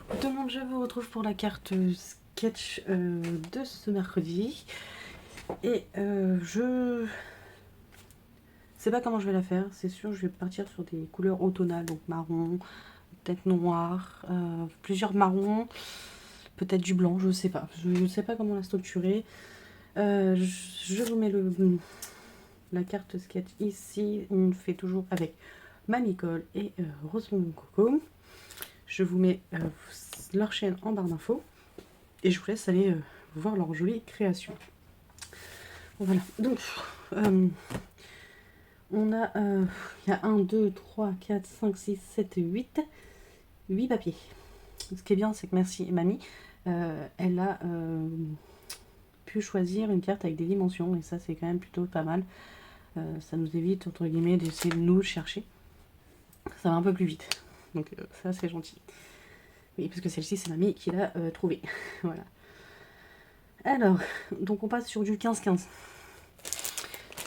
Tout le monde, je vous retrouve pour la carte sketch de ce mercredi. Et je sais pas comment je vais la faire. C'est sûr, je vais partir sur des couleurs automnales, donc marron, peut-être noir, plusieurs marrons, peut-être du blanc, je sais pas. Je ne sais pas comment la structurer. Je vous mets la carte sketch ici. On fait toujours avec Mamie Colle et Rosemont Coco. Je vous mets leur chaîne en barre d'infos. Et je vous laisse aller voir leur jolie création. Voilà, donc on a, il y a 1, 2, 3, 4, 5, 6, 7, 8 papiers. Ce qui est bien, c'est que merci Mamie, elle a pu choisir une carte avec des dimensions, et ça c'est quand même plutôt pas mal. Ça nous évite, entre guillemets, d'essayer de nous chercher. Ça va un peu plus vite, donc ça c'est gentil. Oui, parce que celle-ci c'est Mamie qui l'a trouvée. Voilà. Alors, donc on passe sur du 15-15.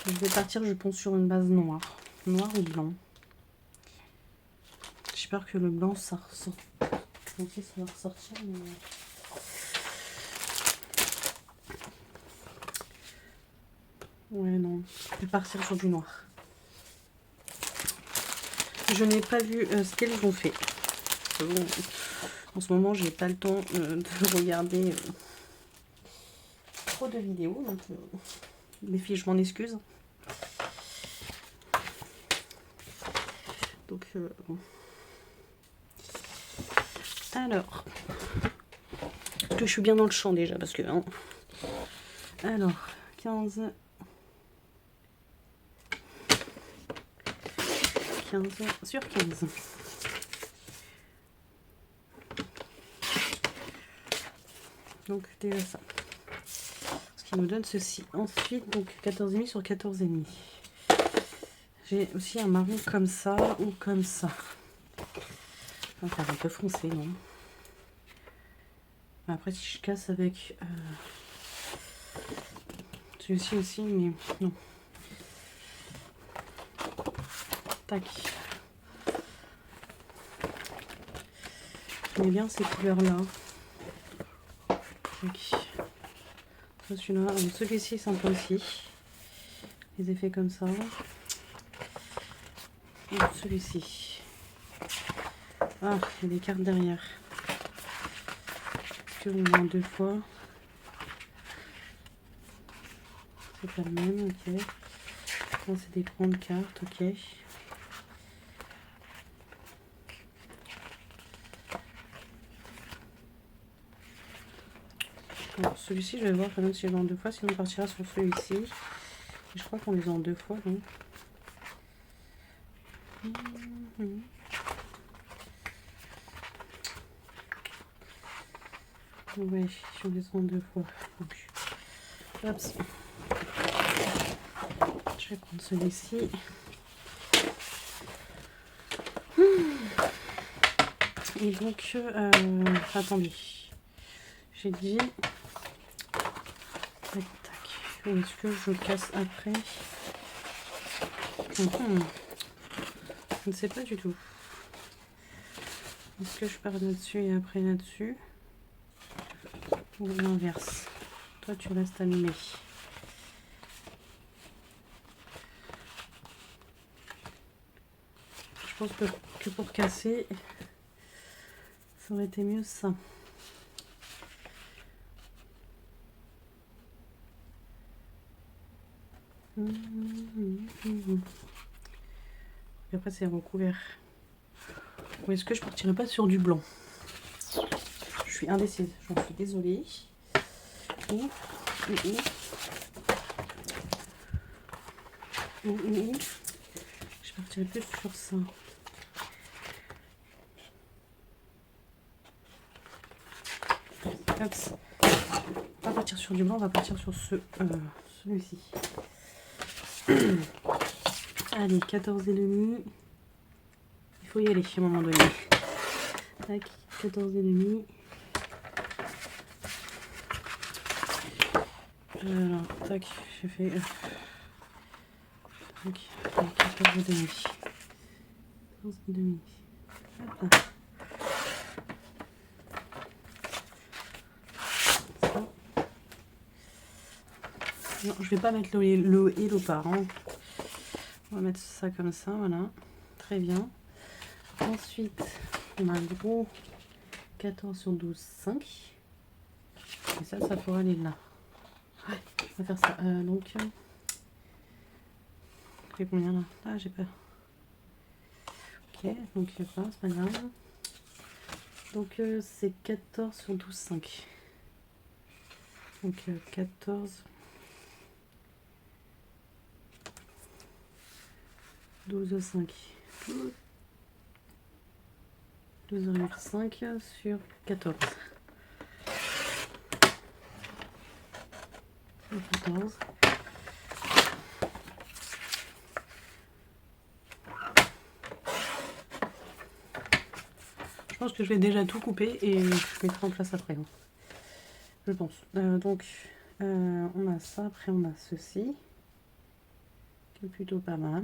Je vais partir, je pense, sur une base noire. Noir ou blanc. J'ai peur que le blanc, ça ressort. Je sais ça va ressortir, mais... Ouais, non. Je vais partir sur du noir. Je n'ai pas vu ce qu'elles ont fait. Bon, en ce moment, j'ai pas le temps de regarder trop de vidéos. Donc, les filles, je m'en excuse. Donc, bon. Alors, je suis bien dans le champ déjà parce que... Hein. Alors, 15 sur 15. Donc, déjà ça. Ce qui nous donne ceci. Ensuite, donc 14,5 sur 14,5. J'ai aussi un marron comme ça ou comme ça. Enfin, un peu foncé, non? Après, si je casse avec celui-ci aussi, mais non. Tac. J'aime bien ces couleurs-là. Celui-là, celui-ci est sympa aussi. Les effets comme ça. Et celui-ci. Ah, il y a des cartes derrière. Est-ce que vous voyez en deux fois? C'est pas le même, ok. Non, c'est des grandes cartes, ok. Alors, celui-ci, je vais voir quand même si je l'ai en deux fois, sinon on partira sur celui-ci. Je crois qu'on les a en deux fois, non? Ouais, si on les a en deux fois. Donc, hop. Je vais prendre celui-ci. Et donc, attendez. J'ai dit... Tac, tac. Est-ce que je casse après? Je ne sais pas du tout. Est-ce que je pars là-dessus et après là-dessus? Ou l'inverse? Toi, tu restes allumé. Je pense que pour casser, ça aurait été mieux ça. Et après, c'est recouvert. Ou est-ce que je partirais pas sur du blanc? Je suis indécise, j'en suis désolée. Je partirais plus sur ça. Hop. On va partir sur du blanc, on va partir sur celui-ci. Allez, 14,5. Il faut y aller à un moment donné. Tac, 14,5. Alors, tac, j'ai fait... tac, 14,5. 14,5. Hop là. Non, je vais pas mettre le et l'opare. Hein. On va mettre ça comme ça, voilà. Très bien. Ensuite, on a un gros 14 sur 12, 5. Et ça pourra aller là. Ouais, on va faire ça. Donc, j'ai combien là? Ah, j'ai pas. Ok, donc il n'y a pas, c'est pas grave. Donc, c'est 14 sur 12, 5. Donc, 14. 12, 5. 12,5 sur 14. 14. Je pense que je vais déjà tout couper et je mettrai en place après. Hein. Je pense. Donc, on a ça. Après, on a ceci. Qui est plutôt pas mal.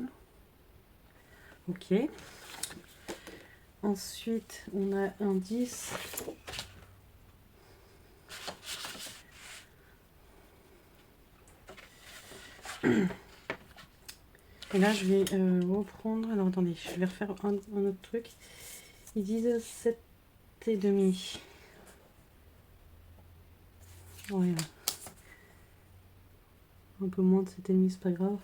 Ok. Ensuite, on a un 10. Et là, je vais reprendre. Alors, attendez, je vais refaire un autre truc. Ils disent 7,5. Ouais. Un peu moins de 7,5, c'est pas grave.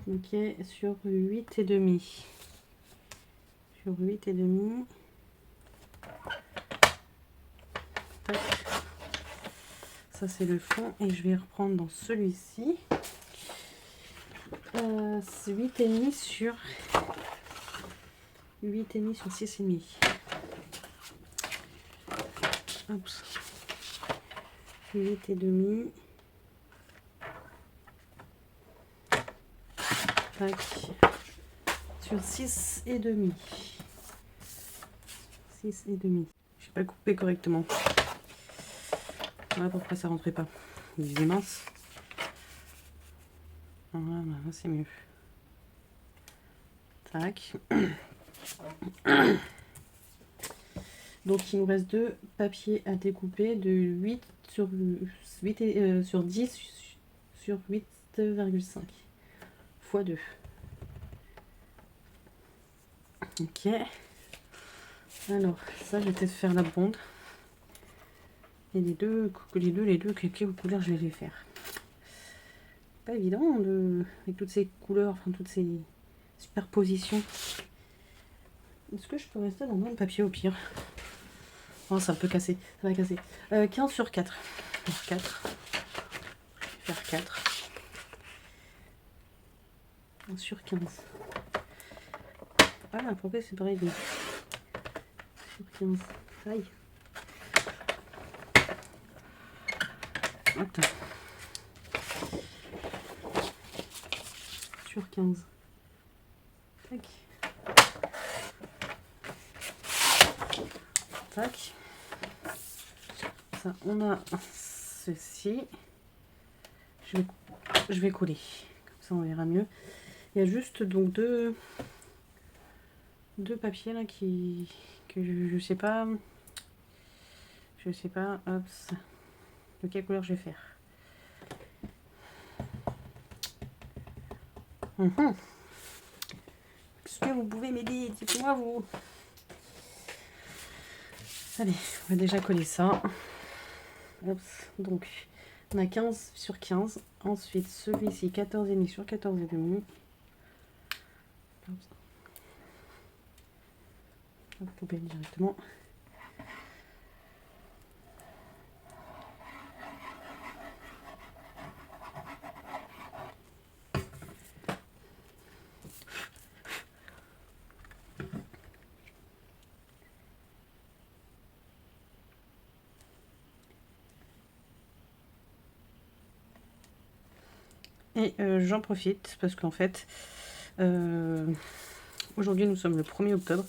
Ok, sur 8,5. Sur 8,5. Tac. Ça, c'est le fond. Et je vais reprendre dans celui-ci. C'est 8,5 sur 8,5 sur 6,5. Hop. 8,5. Tac. Sur 6,5. 6,5. Je n'ai pas coupé correctement. Voilà pourquoi ça rentrait pas. Il faisait mince. Voilà, c'est mieux. Tac. Donc il nous reste deux papiers à découper de 8 sur 8 et, sur 10 sur 8,5 fois 2. Ok. Alors ça je vais peut-être faire la bande. Et les deux quelles couleurs je vais les faire. Pas évident avec toutes ces couleurs, enfin toutes ces superpositions. Est-ce que je peux rester dans le papier au pire? Oh, ça peut casser, ça va casser. 15 sur 4. Alors 4. Je vais faire 4. 1 sur 15. Ah, pourquoi c'est pareil? Sur 15. Aïe. Attends. Sur 15. Tac. Tac. Ça, on a ceci. Je vais coller. Comme ça, on verra mieux. Il y a juste donc deux papiers là que je sais pas. Je sais pas. Hop. De quelle couleur je vais faire. Est-ce que vous pouvez m'aider? Dites-moi vous. Allez, on va déjà coller ça. Hop, donc, on a 15 sur 15. Ensuite, celui-ci, 14,5 sur 14,5. On va couper directement. Et j'en profite parce qu'en fait, aujourd'hui nous sommes le 1er octobre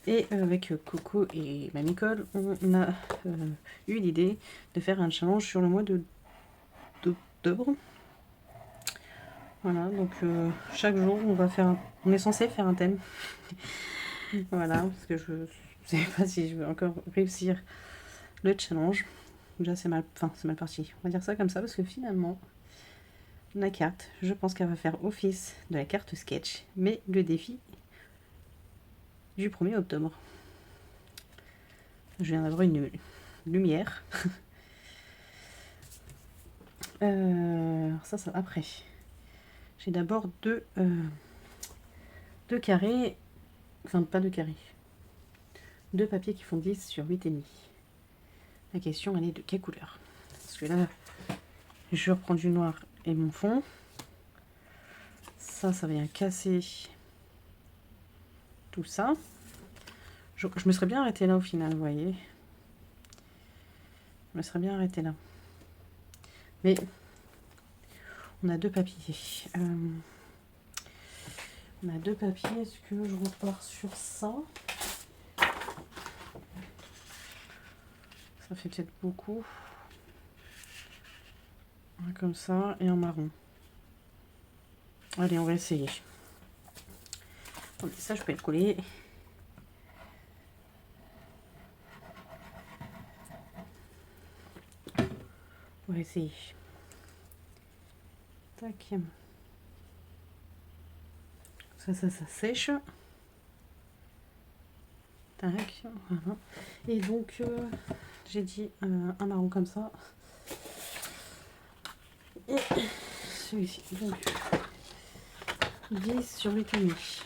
et avec Coco et Mamie Cole, on a eu l'idée de faire un challenge sur le mois d'octobre. Voilà, donc chaque jour on est censé faire un thème. Voilà, parce que je ne sais pas si je vais encore réussir le challenge. déjà c'est mal, enfin c'est mal parti. On va dire ça comme ça parce que finalement, la carte, je pense qu'elle va faire office de la carte sketch, mais le défi du 1er octobre. Je viens d'avoir une lumière. Ça après. J'ai d'abord deux carrés, enfin pas deux carrés, deux papiers qui font 10 sur 8,5. La question elle est de quelle couleur? Parce que là, je reprends du noir et mon fond. Ça vient casser tout ça. Je me serais bien arrêtée là au final, vous voyez. Je me serais bien arrêtée là. Mais on a deux papiers. On a deux papiers. Est-ce que je repars sur ça? Ça fait peut-être beaucoup. Un comme ça et un marron. Allez, on va essayer. Attendez, ça, je peux le coller. On va essayer. Tac. Ça sèche. Tac, voilà. Et donc, j'ai dit un marron comme ça. Et celui-ci. Donc, 10 sur 8,5.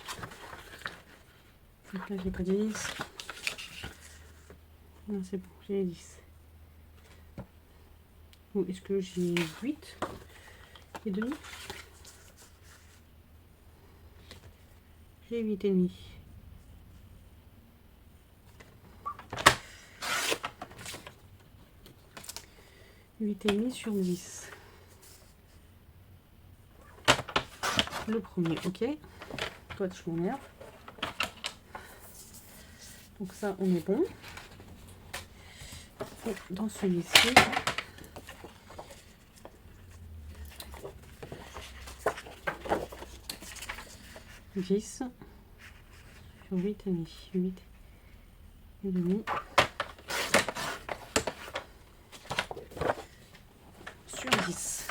Donc là, j'ai pas 10. Non, c'est bon, j'ai 10. Ou est-ce que j'ai 8 et demi? J'ai 8,5. Huit et demi sur 10. Le premier, ok. Toi, tu m'emmerdes. Donc ça, on est bon. Et dans celui-ci, sur 8,5. 8 et demi. Sur 10.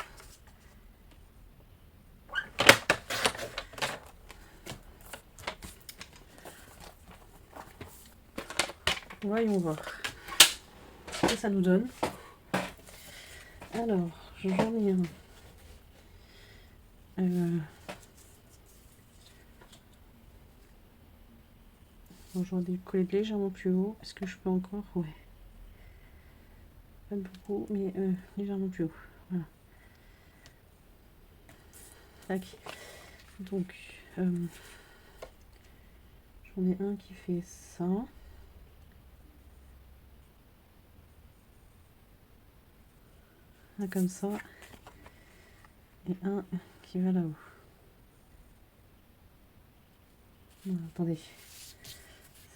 Voyons voir ce que ça nous donne. Alors, j'en ai un. J'aurais dû coller légèrement plus haut. Est-ce que je peux encore? Ouais. Pas beaucoup, mais légèrement plus haut. Voilà. Tac. Donc, j'en ai un qui fait ça. Un comme ça. Et un qui va là-haut. Voilà, attendez.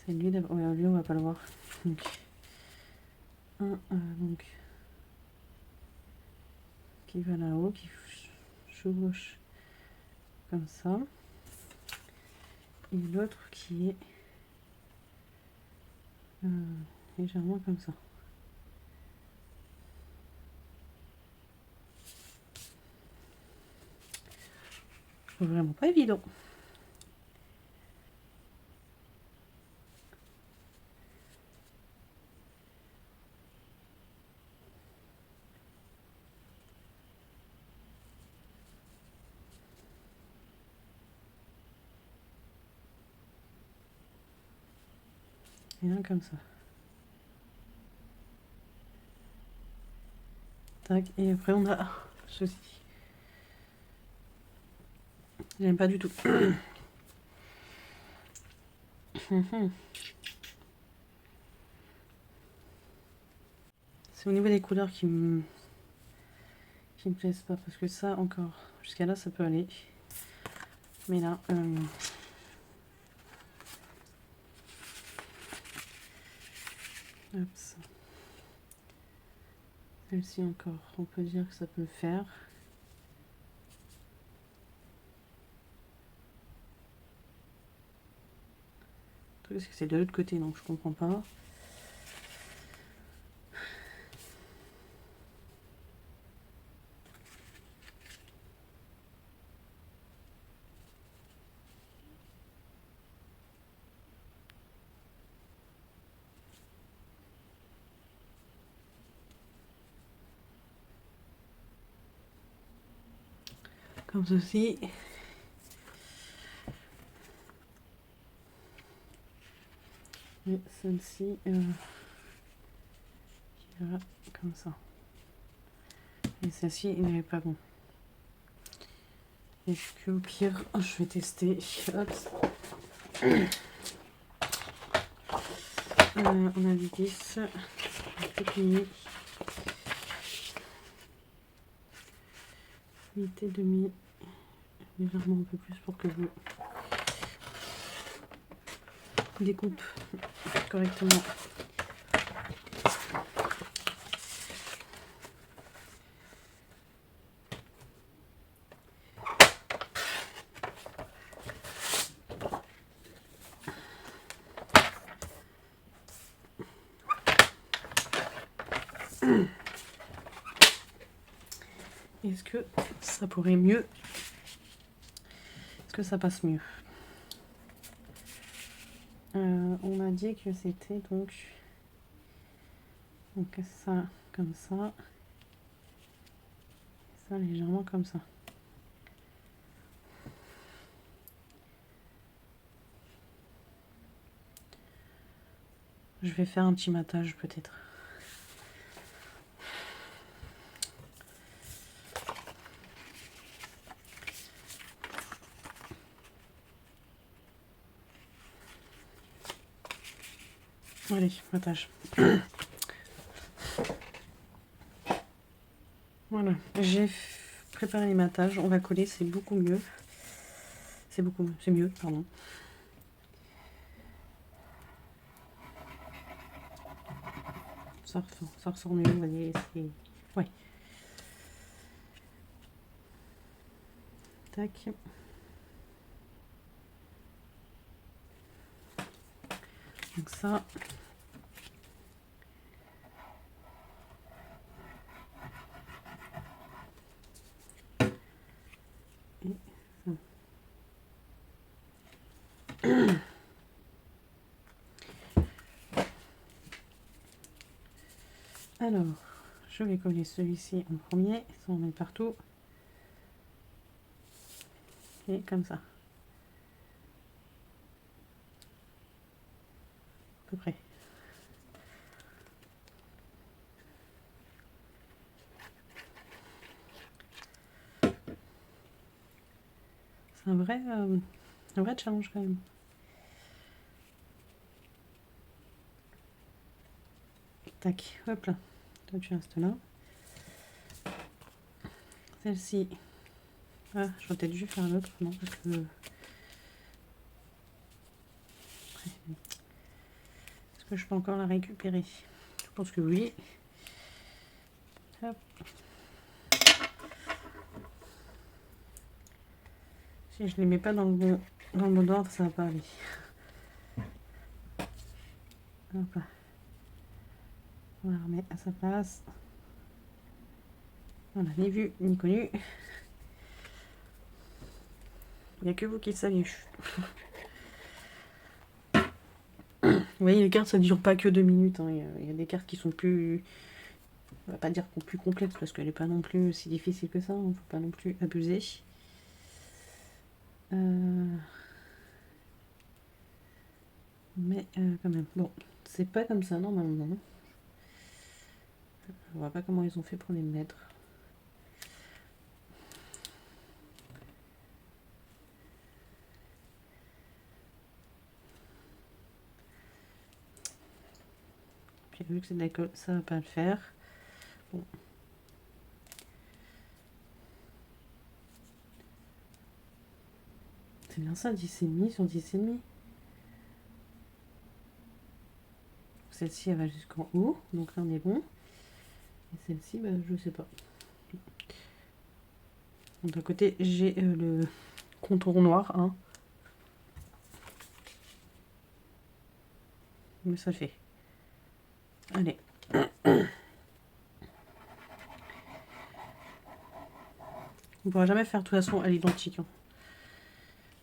C'est lui d'abord. Ouais, lui, on va pas le voir. Donc, donc, qui va là-haut, qui chevauche comme ça. Et l'autre qui est légèrement comme ça. Vraiment pas évident. Et un comme ça. Tac, et après on a ceci. J'aime pas du tout. C'est au niveau des couleurs qui me plaisent pas, parce que ça encore, jusqu'à là ça peut aller. Mais là, hop, celle-ci encore, on peut dire que ça peut le faire. Parce que c'est de l'autre côté, donc je comprends pas. comme ceci. Et celle-ci qui va comme ça. Et celle-ci, il n'est pas bon. Est-ce que au pire, je vais tester. Hop. On a du 10. Technique. 8 et demi. Légèrement un peu plus pour que je découpe correctement. Est-ce que ça pourrait mieux? Est-ce que ça passe mieux? On m'a dit que c'était donc ça comme ça, ça légèrement comme ça. Je vais faire un petit matage peut-être. Allez, matage. Voilà, j'ai préparé les matages. On va coller, c'est beaucoup mieux. C'est mieux, pardon. Ça ressort mieux, vous voyez, c'est... Ouais. Tac. Donc ça... Alors, je vais coller celui-ci en premier, ça on met partout. Et comme ça. À peu près. C'est un vrai challenge quand même. Tac, hop là. Toi tu restes là. Celle-ci. Ah, je vais peut-être juste faire l'autre, non, parce que... Est-ce que je peux encore la récupérer? Je pense que oui. Hop. Si je les mets pas dans le bon ordre, ça va pas aller. Hop là. On la remet à sa place. Voilà, ni vu ni connu. Il n'y a que vous qui le saviez. Vous voyez, les cartes, ça ne dure pas que 2 minutes. Hein. Il y a des cartes qui sont plus... On va pas dire plus complexes, parce qu'elle n'est pas non plus si difficile que ça. Il ne faut pas non plus abuser. Mais quand même. Bon, c'est pas comme ça normalement. Je vois pas comment ils ont fait pour les mettre. Puis vu que c'est de la colle, ça va pas le faire. Bon. C'est bien ça, 10,5 sur 10,5. Celle-ci, elle va jusqu'en haut, donc là on est bon. Et celle-ci, bah, je sais pas. D'un côté, j'ai le contour noir, hein. Mais ça le fait. Allez. On pourra jamais faire de toute façon à l'identique. Hein.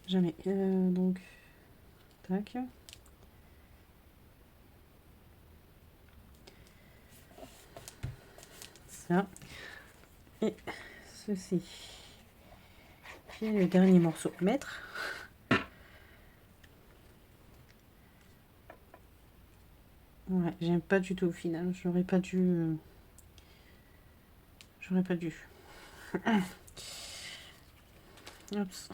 Jamais. Donc, tac. Ça. Et ceci. puis le dernier morceau à mettre. Ouais, j'aime pas du tout au final. J'aurais pas dû. J'aurais pas dû. Oups.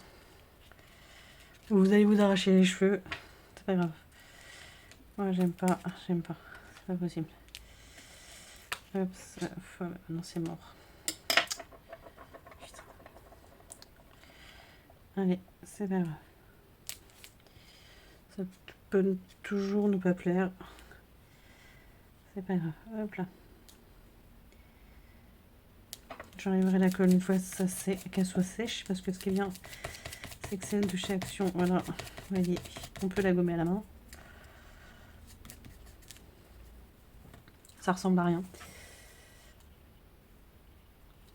Vous allez vous arracher les cheveux. C'est pas grave. Ouais, j'aime pas. J'aime pas. C'est pas possible. Oups. Non, c'est mort. Putain. Allez, c'est pas grave. Ça peut toujours ne pas plaire. C'est pas grave. Hop là. J'enlèverai la colle une fois qu'elle soit sèche, parce que ce qui est bien, c'est que celle de chez Action, voilà, vous voyez, on peut la gommer à la main. Ça ressemble à rien.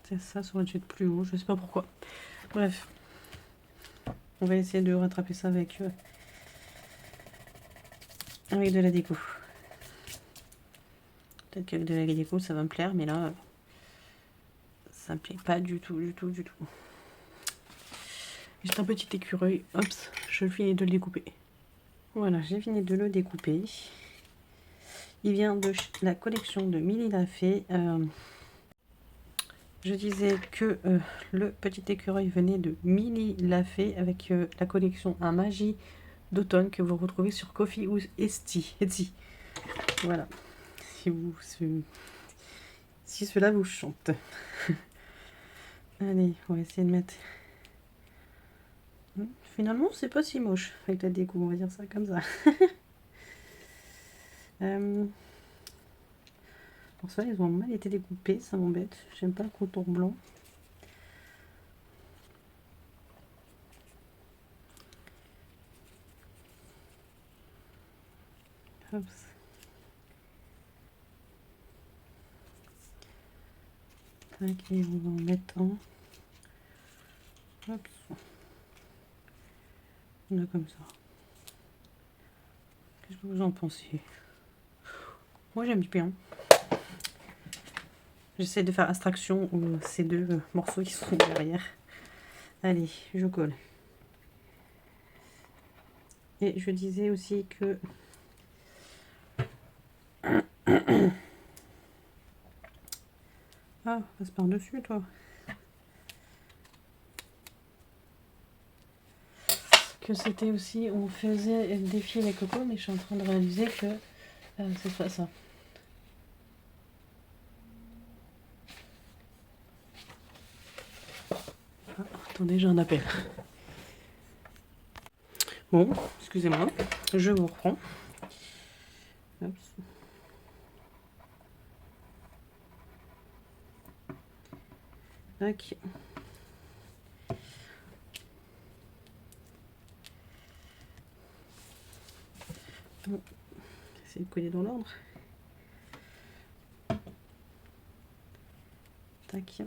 C'est ça, ça aurait dû être plus haut, je sais pas pourquoi. Bref, on va essayer de rattraper ça avec de la déco. Peut-être qu'avec de la déco, ça va me plaire, mais là, ça me plaît pas du tout, du tout, du tout. Juste un petit écureuil, hop, je finis de le découper. Voilà, j'ai fini de le découper. Il vient de la collection de Milly Lafay. Je disais que le petit écureuil venait de Milly Lafay avec la collection Un Magie d'automne que vous retrouvez sur Coffee ou Etsy. Voilà. Si cela vous chante. Allez, on va essayer de mettre. Finalement, c'est pas si moche avec la déco, on va dire ça comme ça. Pour ça, ils ont mal été découpés, ça m'embête. J'aime pas le contour blanc. Hop. Tac, et on va en mettre un. Hop. On a comme ça. Qu'est-ce que vous en pensez? Moi, j'aime bien. J'essaie de faire abstraction aux ces deux morceaux qui sont derrière. Allez, je colle. Et je disais aussi que ah, passe par-dessus, toi. Que c'était aussi, on faisait défier les cocos, mais je suis en train de réaliser que c'est pas ça. Ah, attendez, j'ai un appel. Bon, excusez-moi, je vous reprends. Hop. Tac. Bon, essayer de coller dans l'ordre. Tac.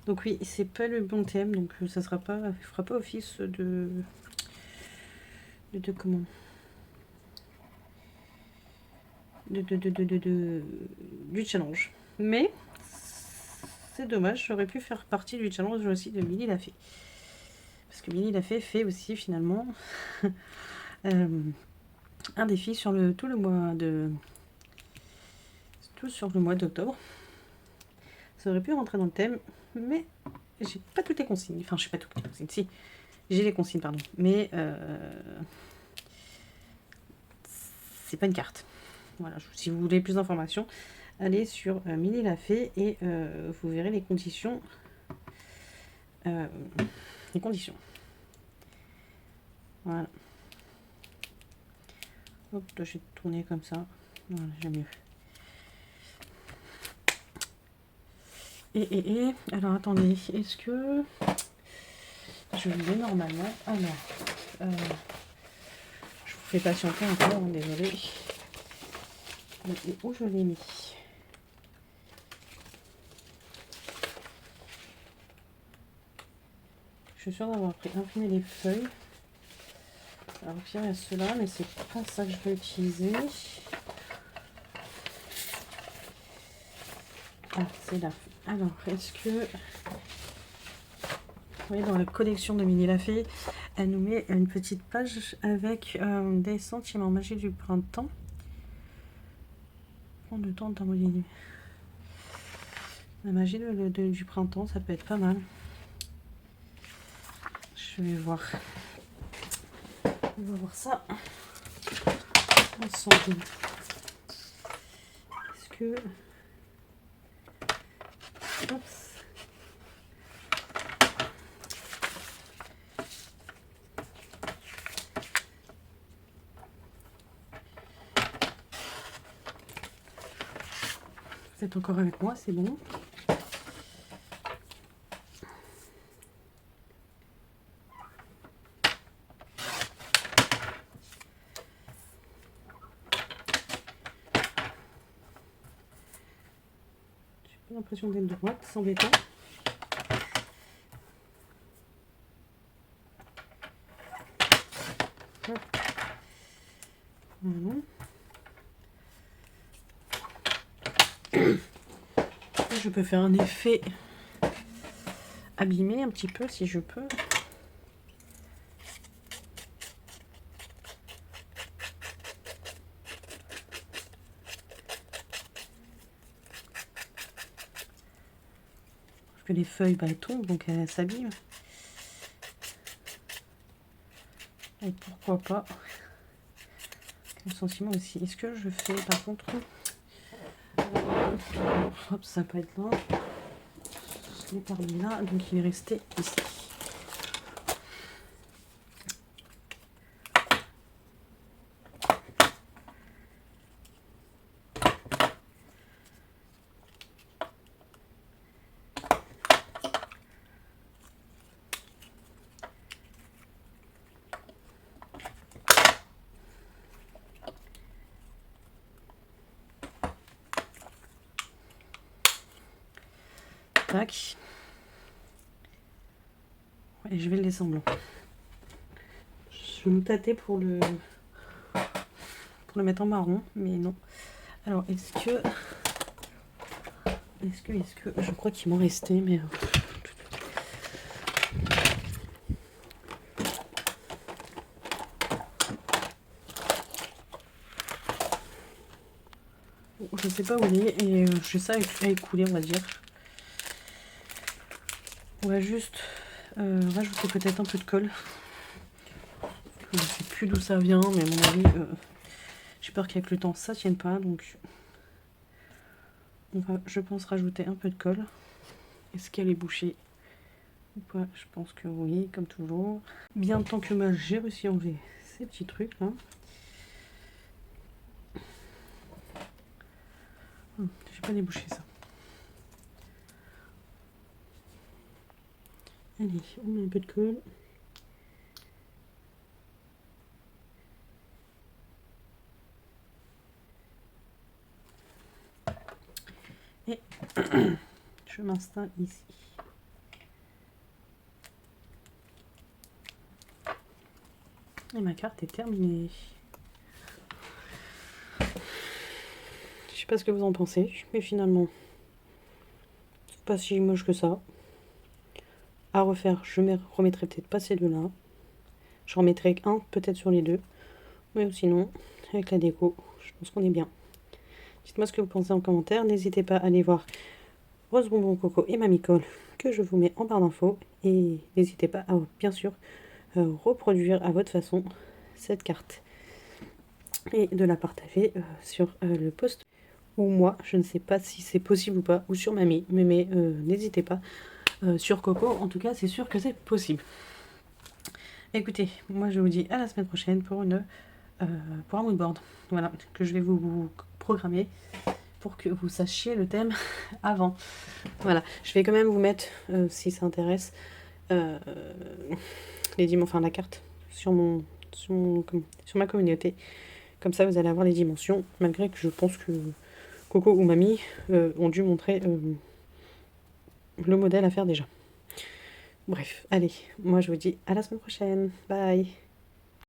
Donc oui, c'est pas le bon thème, donc ça sera pas, fera pas office de comment du challenge. Mais c'est dommage, j'aurais pu faire partie du challenge aussi de Milly Lafay. Parce que Milly Lafay fait aussi finalement un défi sur tout le mois d'octobre. Ça aurait pu rentrer dans le thème, mais j'ai pas toutes les consignes. Enfin, je sais pas toutes les consignes. Si, j'ai les consignes, pardon. Mais c'est pas une carte. Voilà, si vous voulez plus d'informations, allez sur Milly Lafay et vous verrez les conditions. Voilà. Hop, là, je vais tourner comme ça. Voilà, j'aime mieux. Et alors attendez, est-ce que je l'ai normalement? Alors, je vous fais patienter encore, hein, désolé. Et où je l'ai mis? Je suis sûre d'avoir imprimé les feuilles. Alors il y a ceux-là, mais c'est pas ça que je vais utiliser. Ah, c'est là. Alors, est-ce que... Oui, dans la collection de Minnie la Fée, elle nous met une petite page avec des sentiments magiques du printemps. Prendre le temps d'harmoniser. La magie du printemps, ça peut être pas mal. Je vais voir. On va voir ça ensemble. Est-ce que... Oups. Vous êtes encore avec moi, c'est bon. J'ai l'impression d'être droite, c'est embêtant. Voilà. Je peux faire un effet abîmé un petit peu si je peux. Parce que les feuilles elles tombent donc elles s'abîment. Et pourquoi pas le sentiment aussi. Est-ce que je fais par contre... Hop, ça peut être là. Je l'ai perdu là, donc il est resté ici. Tac. Et je vais le laisser en blanc. Je vais me tâter pour le mettre en marron, mais non. Alors, est-ce que je crois qu'il m'en restait, mais je sais pas où il est et j'ai ça à écouler, on va dire. On va juste rajouter peut-être un peu de colle. Je ne sais plus d'où ça vient, mais à mon avis, j'ai peur qu'avec le temps ça tienne pas, donc on va, je pense, rajouter un peu de colle. Est-ce qu'elle est bouchée ou pas? Je pense que oui, comme toujours. Bien tant que mal, j'ai réussi à enlever ces petits trucs là. J'ai pas débouché ça. Allez, on met un peu de colle. Et je m'installe ici. Et ma carte est terminée. Je sais pas ce que vous en pensez, mais finalement, c'est pas si moche que ça. À refaire, je remettrai peut-être pas ces deux-là. Je remettrai un peut-être sur les deux. Mais sinon, avec la déco, je pense qu'on est bien. Dites-moi ce que vous pensez en commentaire. N'hésitez pas à aller voir Rose Bonbon Coco et Mamie Colle que je vous mets en barre d'infos. Et n'hésitez pas à, bien sûr, reproduire à votre façon cette carte. Et de la partager sur le post. Ou moi, je ne sais pas si c'est possible ou pas. Ou sur Mamie. Mais n'hésitez pas. Sur Coco, en tout cas, c'est sûr que c'est possible. Écoutez, moi je vous dis à la semaine prochaine pour un moodboard. Voilà, que je vais vous programmer pour que vous sachiez le thème avant. Voilà, je vais quand même vous mettre, si ça intéresse, la carte sur ma communauté. Comme ça, vous allez avoir les dimensions, malgré que je pense que Coco ou Mamie ont dû montrer le modèle à faire déjà. Bref, allez, moi je vous dis à la semaine prochaine. Bye!